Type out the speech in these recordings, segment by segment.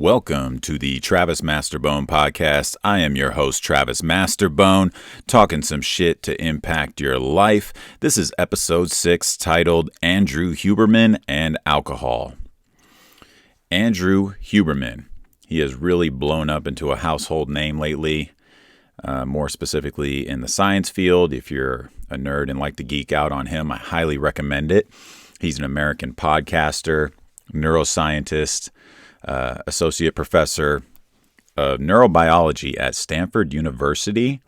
Welcome to the Travis Masterbone Podcast. I am your host, Travis Masterbone, talking some shit to impact your life. This is episode 6, titled Andrew Huberman and Alcohol. Andrew Huberman. He has really blown up into a household name lately, more specifically in the science field. If you're a nerd and like to geek out on him, I highly recommend it. He's an American podcaster, neuroscientist, associate professor of neurobiology at Stanford University,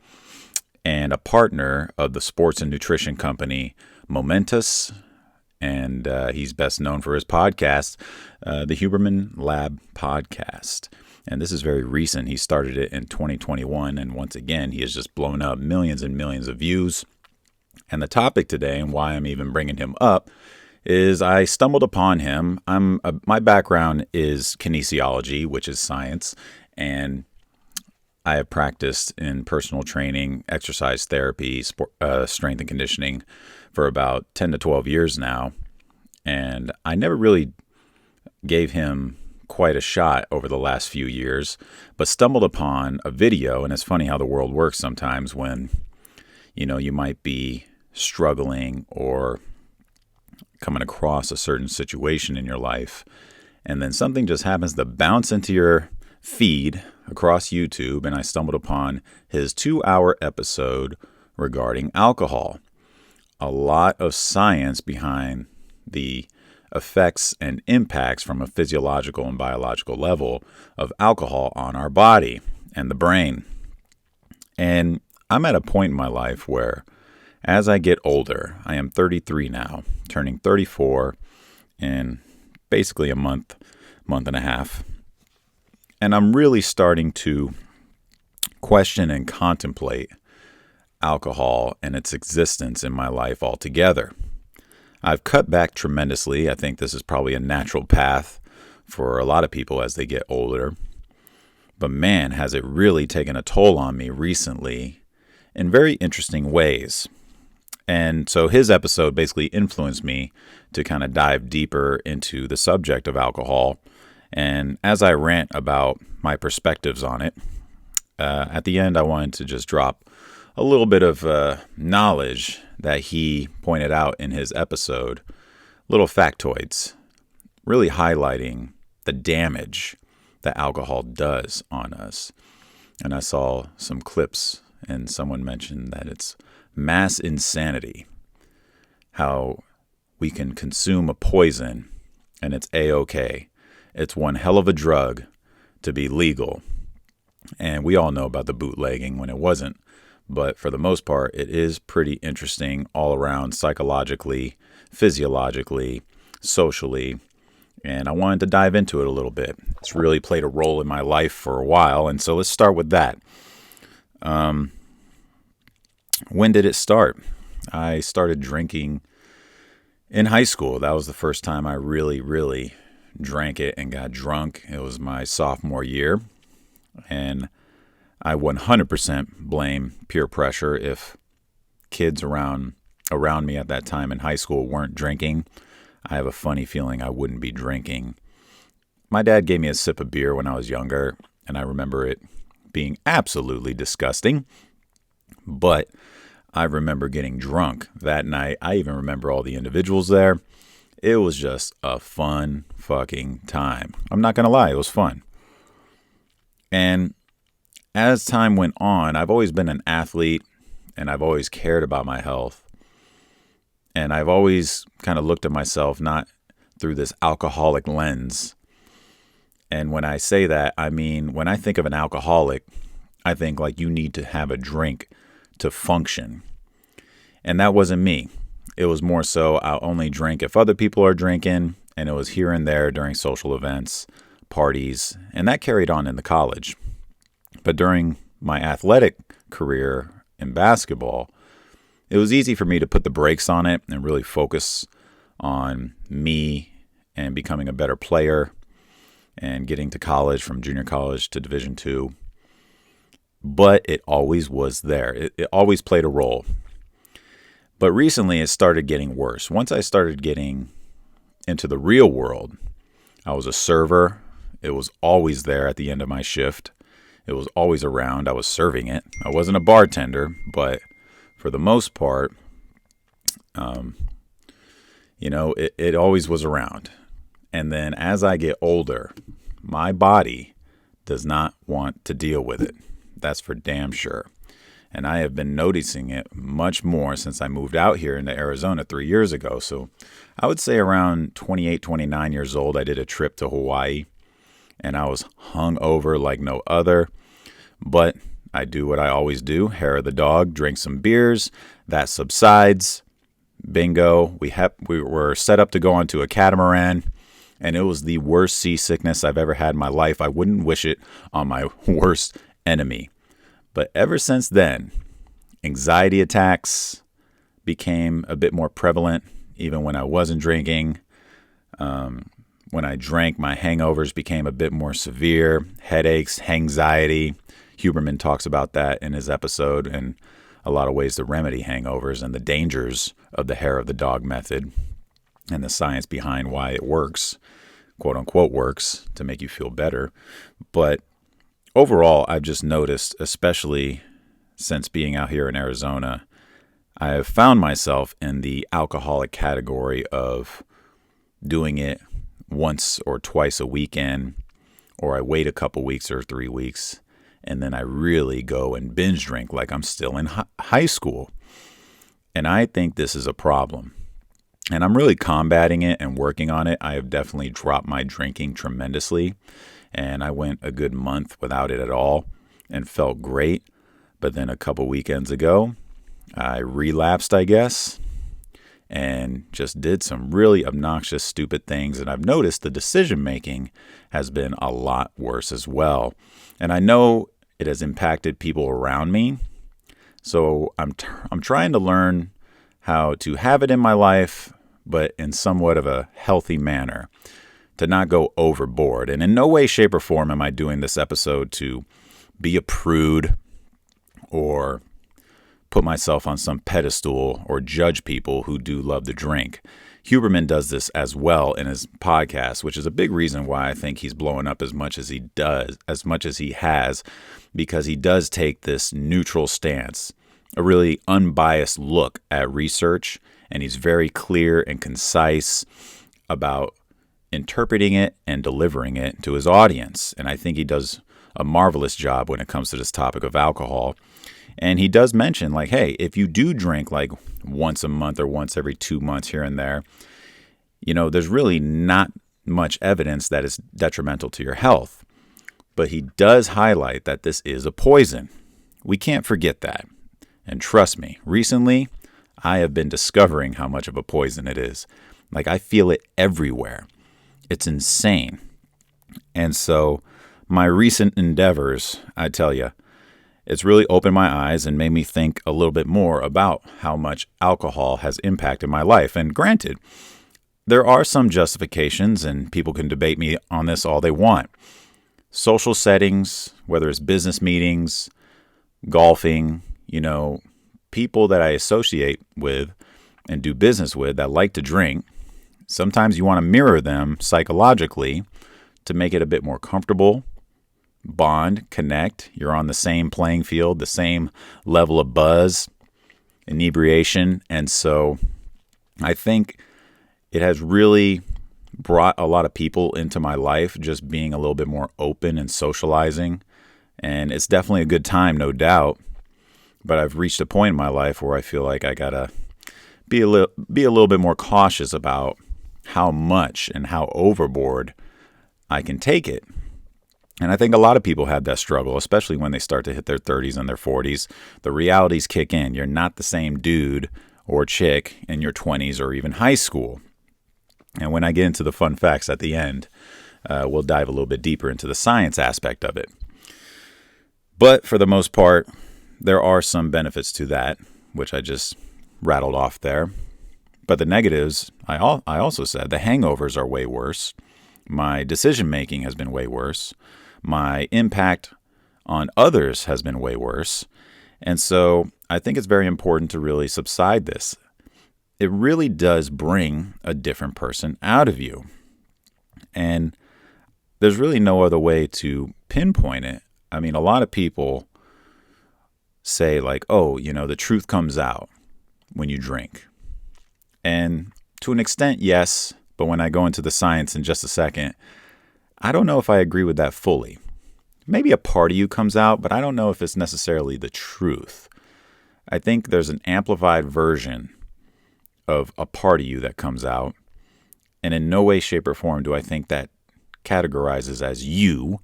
and a partner of the sports and nutrition company Momentous. And he's best known for his podcast, the Huberman Lab Podcast. And this is very recent. He started it in 2021. And once again, he has just blown up millions and millions of views. And the topic today, and why I'm even bringing him up, is I stumbled upon him. My background is kinesiology, which is science, and I have practiced in personal training, exercise therapy, strength and conditioning for about 10 to 12 years now, and I never really gave him quite a shot over the last few years, but stumbled upon a video, and it's funny how the world works sometimes when, you might be struggling or coming across a certain situation in your life, and then something just happens to bounce into your feed across YouTube, and I stumbled upon his 2-hour episode regarding alcohol. A lot of science behind the effects and impacts from a physiological and biological level of alcohol on our body and the brain. And I'm at a point in my life where, as I get older, I am 33 now, turning 34 in basically a month and a half. And I'm really starting to question and contemplate alcohol and its existence in my life altogether. I've cut back tremendously. I think this is probably a natural path for a lot of people as they get older. But man, has it really taken a toll on me recently in very interesting ways. And so his episode basically influenced me to kind of dive deeper into the subject of alcohol. And as I rant about my perspectives on it, at the end, I wanted to just drop a little bit of knowledge that he pointed out in his episode, little factoids, really highlighting the damage that alcohol does on us. And I saw some clips, and someone mentioned that it's mass insanity, how we can consume a poison and it's A-OK. It's one hell of a drug to be legal. And we all know about the bootlegging when it wasn't. But for the most part, it is pretty interesting all around, psychologically, physiologically, socially. And I wanted to dive into it a little bit. It's really played a role in my life for a while. And so let's start with that. When did it start? I started drinking in high school. That was the first time I really drank it and got drunk. It was my sophomore year. And I 100% blame peer pressure. If kids around me at that time in high school weren't drinking, I have a funny feeling I wouldn't be drinking. My dad gave me a sip of beer when I was younger, and I remember it being absolutely disgusting. But I remember getting drunk that night. I even remember all the individuals there. It was just a fun fucking time. I'm not going to lie, it was fun. And as time went on, I've always been an athlete, and I've always cared about my health. And I've always kind of looked at myself not through this alcoholic lens. And when I say that, I mean, when I think of an alcoholic, I think like you need to have a drink to function. And that wasn't me. It was more so I'll only drink if other people are drinking, and it was here and there during social events, parties, and that carried on into college. But during my athletic career in basketball, it was easy for me to put the brakes on it and really focus on me and becoming a better player and getting to college, from junior college to Division II. But it always was there. It always played a role. But recently it started getting worse. Once I started getting into the real world, I was a server It was always there at the end of my shift. It was always around. I was serving it. I wasn't a bartender, but for the most part, it always was around. And then as I get older, my body does not want to deal with it. That's for damn sure. And I have been noticing it much more since I moved out here into Arizona 3 years ago. So I would say around 28, 29 years old, I did a trip to Hawaii and I was hung over like no other. But I do what I always do, hair of the dog, drink some beers, that subsides. Bingo. We were set up to go onto a catamaran, and it was the worst seasickness I've ever had in my life. I wouldn't wish it on my worst enemy. But ever since then, anxiety attacks became a bit more prevalent, even when I wasn't drinking. When I drank, my hangovers became a bit more severe, headaches, anxiety. Huberman talks about that in his episode and a lot of ways to remedy hangovers and the dangers of the hair of the dog method and the science behind why it works, quote unquote works, to make you feel better. But overall, I've just noticed, especially since being out here in Arizona, I have found myself in the alcoholic category of doing it once or twice a weekend, or I wait a couple weeks or 3 weeks, and then I really go and binge drink like I'm still in high school. And I think this is a problem. And I'm really combating it and working on it. I have definitely dropped my drinking tremendously. And I went a good month without it at all and felt great. But then a couple weekends ago, I relapsed, I guess, and just did some really obnoxious, stupid things. And I've noticed the decision making has been a lot worse as well. And I know it has impacted people around me. So I'm trying to learn how to have it in my life, but in somewhat of a healthy manner, to not go overboard. And in no way, shape, or form am I doing this episode to be a prude or put myself on some pedestal or judge people who do love to drink. Huberman does this as well in his podcast, which is a big reason why I think he's blowing up as much as he does, as much as he has, because he does take this neutral stance, a really unbiased look at research, and he's very clear and concise about interpreting it and delivering it to his audience. And I think he does a marvelous job when it comes to this topic of alcohol. And he does mention, like, hey, if you do drink like once a month or once every 2 months here and there, there's really not much evidence that it's detrimental to your health. But he does highlight that this is a poison. We can't forget that. And trust me, recently, I have been discovering how much of a poison it is. Like, I feel it everywhere. It's insane. And so my recent endeavors, I tell you, it's really opened my eyes and made me think a little bit more about how much alcohol has impacted my life. And granted, there are some justifications, and people can debate me on this all they want. Social settings, whether it's business meetings, golfing, people that I associate with and do business with that like to drink, sometimes you want to mirror them psychologically to make it a bit more comfortable. Bond, connect, you're on the same playing field, the same level of buzz, inebriation. And so I think it has really brought a lot of people into my life, just being a little bit more open and socializing. And it's definitely a good time, no doubt. But I've reached a point in my life where I feel like I gotta be a little bit more cautious about how much and how overboard I can take it. And I think a lot of people have that struggle, especially when they start to hit their 30s and their 40s. The realities kick in. You're not the same dude or chick in your 20s or even high school. And when I get into the fun facts at the end, we'll dive a little bit deeper into the science aspect of it. But for the most part, there are some benefits to that, which I just rattled off there. But the negatives, I also said, the hangovers are way worse. My decision making has been way worse. My impact on others has been way worse. And so I think it's very important to really subside this. It really does bring a different person out of you. And there's really no other way to pinpoint it. I mean, a lot of people say like, oh, the truth comes out when you drink. And to an extent, yes. But when I go into the science in just a second, I don't know if I agree with that fully. Maybe a part of you comes out, but I don't know if it's necessarily the truth. I think there's an amplified version of a part of you that comes out. And in no way, shape, or form do I think that categorizes as you.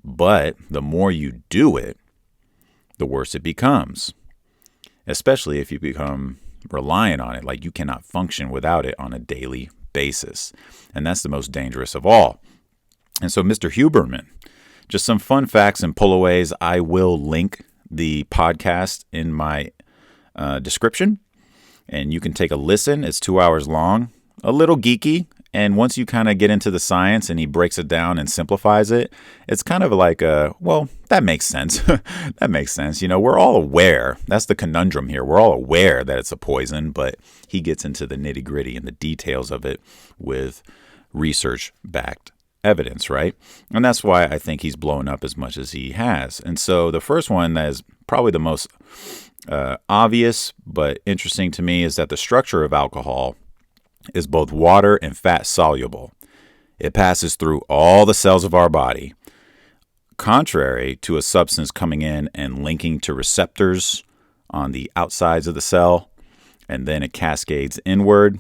But the more you do it, the worse it becomes. Especially if you become reliant on it, like you cannot function without it on a daily basis. And that's the most dangerous of all. And so Mr. Huberman, just some fun facts and pullaways. I will link the podcast in my description, and you can take a listen. It's 2 hours long, a little geeky. And once you kind of get into the science and he breaks it down and simplifies it, it's kind of like, well, that makes sense. That makes sense. We're all aware. That's the conundrum here. We're all aware that it's a poison, but he gets into the nitty gritty and the details of it with research-backed evidence, right? And that's why I think he's blown up as much as he has. And so the first one that is probably the most obvious but interesting to me is that the structure of alcohol is both water and fat soluble. It passes through all the cells of our body, contrary to a substance coming in and linking to receptors on the outsides of the cell, and then it cascades inward,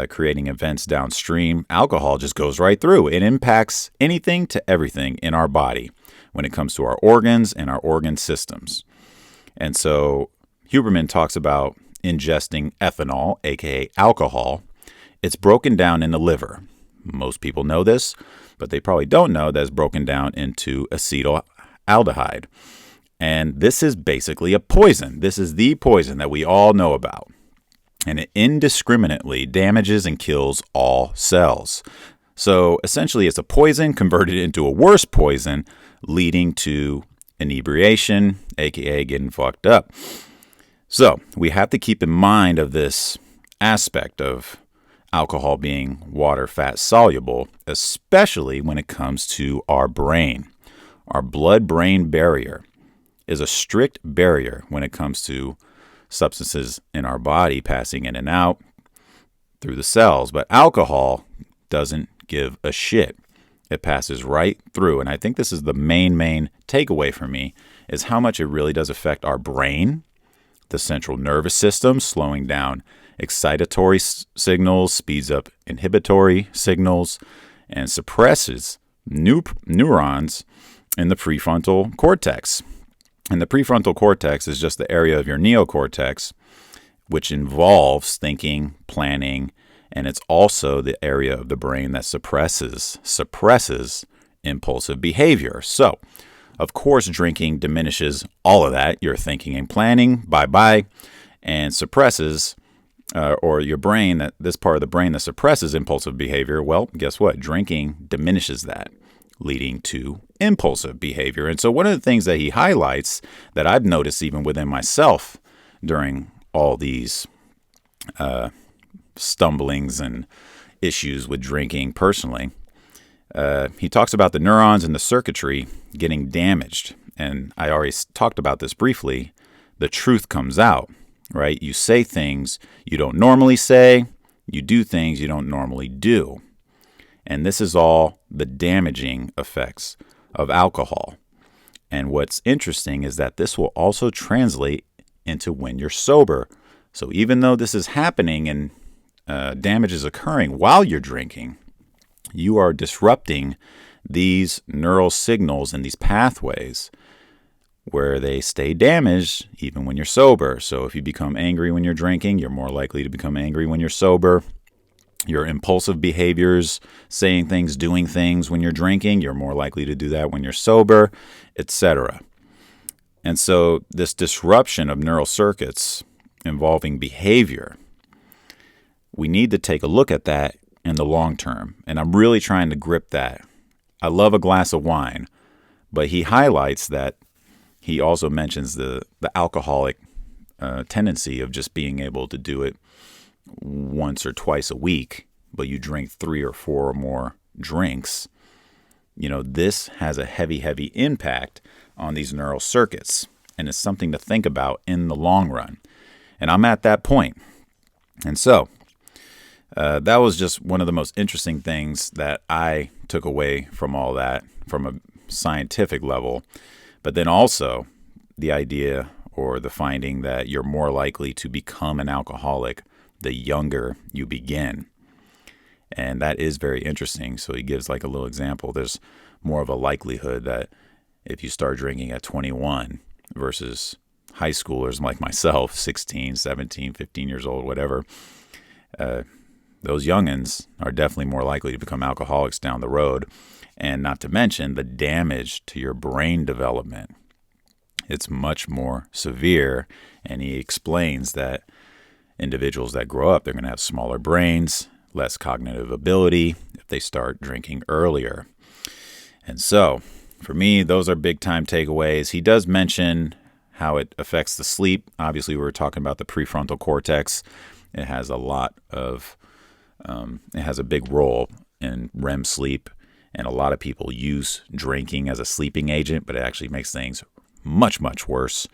creating events downstream. Alcohol just goes right through. It impacts anything to everything in our body when it comes to our organs and our organ systems. And so Huberman talks about ingesting ethanol, aka alcohol. It's broken down in the liver. Most people know this, but they probably don't know that it's broken down into acetaldehyde. And this is basically a poison. This is the poison that we all know about. And it indiscriminately damages and kills all cells. So essentially it's a poison converted into a worse poison, leading to inebriation, aka getting fucked up. So we have to keep in mind of this aspect of alcohol being water fat soluble, especially when it comes to our brain. Our blood-brain barrier is a strict barrier when it comes to substances in our body passing in and out through the cells. But alcohol doesn't give a shit. It passes right through. And I think this is the main takeaway for me, is how much it really does affect our brain, the central nervous system, slowing down excitatory signals, speeds up inhibitory signals, and suppresses neurons in the prefrontal cortex. And the prefrontal cortex is just the area of your neocortex, which involves thinking, planning, and it's also the area of the brain that suppresses impulsive behavior. So, of course, drinking diminishes all of that. Your thinking and planning, bye-bye, and suppresses, or your brain, this part of the brain that suppresses impulsive behavior, well, guess what? Drinking diminishes that, leading to impulsive behavior. And so one of the things that he highlights that I've noticed even within myself during all these stumblings and issues with drinking personally, he talks about the neurons and the circuitry getting damaged. And I already talked about this briefly. The truth comes out, right? You say things you don't normally say. You do things you don't normally do. And this is all the damaging effects of alcohol. And what's interesting is that this will also translate into when you're sober. So even though this is happening and damage is occurring while you're drinking, you are disrupting these neural signals and these pathways where they stay damaged even when you're sober. So if you become angry when you're drinking, you're more likely to become angry when you're sober. Your impulsive behaviors, saying things, doing things when you're drinking, you're more likely to do that when you're sober, etc. And so this disruption of neural circuits involving behavior, we need to take a look at that in the long term. And I'm really trying to grip that. I love a glass of wine, but he highlights that he also mentions the alcoholic tendency of just being able to do it once or twice a week, but you drink 3 or 4 or more drinks. this has a heavy, heavy impact on these neural circuits. And it's something to think about in the long run. And I'm at that point. And so that was just one of the most interesting things that I took away from all that from a scientific level. But then also the idea or the finding that you're more likely to become an alcoholic the younger you begin. And that is very interesting. So he gives like a little example. There's more of a likelihood that if you start drinking at 21 versus high schoolers like myself, 16, 17, 15 years old, whatever, those youngins are definitely more likely to become alcoholics down the road. And not to mention the damage to your brain development. It's much more severe. And he explains that individuals that grow up, they're going to have smaller brains, less cognitive ability if they start drinking earlier. And so, for me, those are big time takeaways. He does mention how it affects the sleep. Obviously, we were talking about the prefrontal cortex. It has it has a big role in REM sleep. And a lot of people use drinking as a sleeping agent, but it actually makes things much, much worse.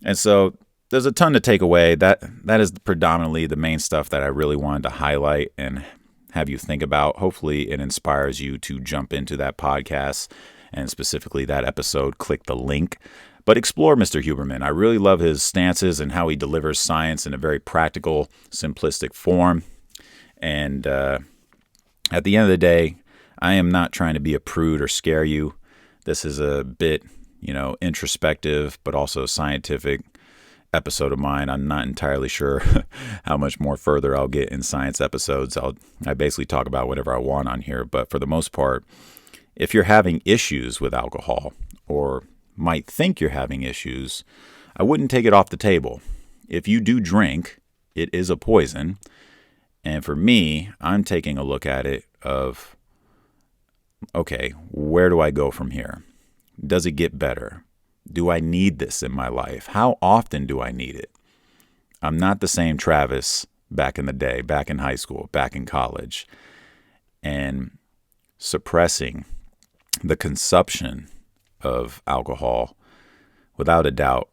And so there's a ton to take away. That is predominantly the main stuff that I really wanted to highlight and have you think about. Hopefully it inspires you to jump into that podcast and specifically that episode. Click the link. But explore Mr. Huberman. I really love his stances and how he delivers science in a very practical, simplistic form. And at the end of the day, I am not trying to be a prude or scare you. This is a bit, introspective, but also scientific episode of mine. I'm not entirely sure how much more further I'll get in science episodes. I basically talk about whatever I want on here. But for the most part, if you're having issues with alcohol or might think you're having issues, I wouldn't take it off the table. If you do drink, it is a poison. And for me, I'm taking a look at it of, okay, where do I go from here? Does it get better? Do I need this in my life? How often do I need it? I'm not the same Travis back in the day, back in high school, back in college. And suppressing the consumption of alcohol, without a doubt,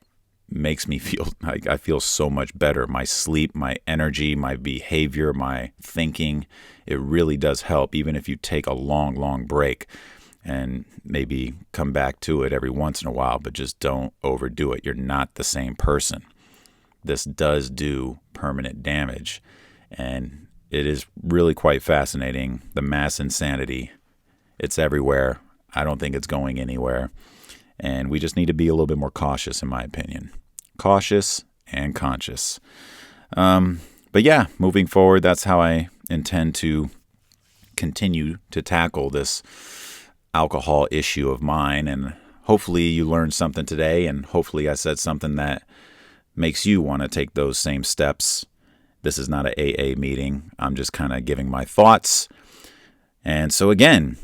makes me feel like I feel so much better. My sleep, my energy, my behavior, my thinking, it really does help, even if you take a long, long break and maybe come back to it every once in a while, but just don't overdo it. You're not the same person. This does do permanent damage, and it is really quite fascinating. The mass insanity, it's everywhere. I don't think it's going anywhere. And we just need to be a little bit more cautious, in my opinion. Cautious and conscious. But yeah, moving forward, that's how I intend to continue to tackle this alcohol issue of mine. And hopefully you learned something today. And hopefully I said something that makes you want to take those same steps. This is not an AA meeting. I'm just kind of giving my thoughts. And so again,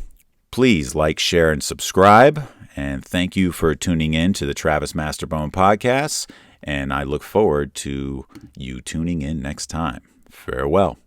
please like, share, and subscribe. And thank you for tuning in to the Travis Masterbone Podcast. And I look forward to you tuning in next time. Farewell.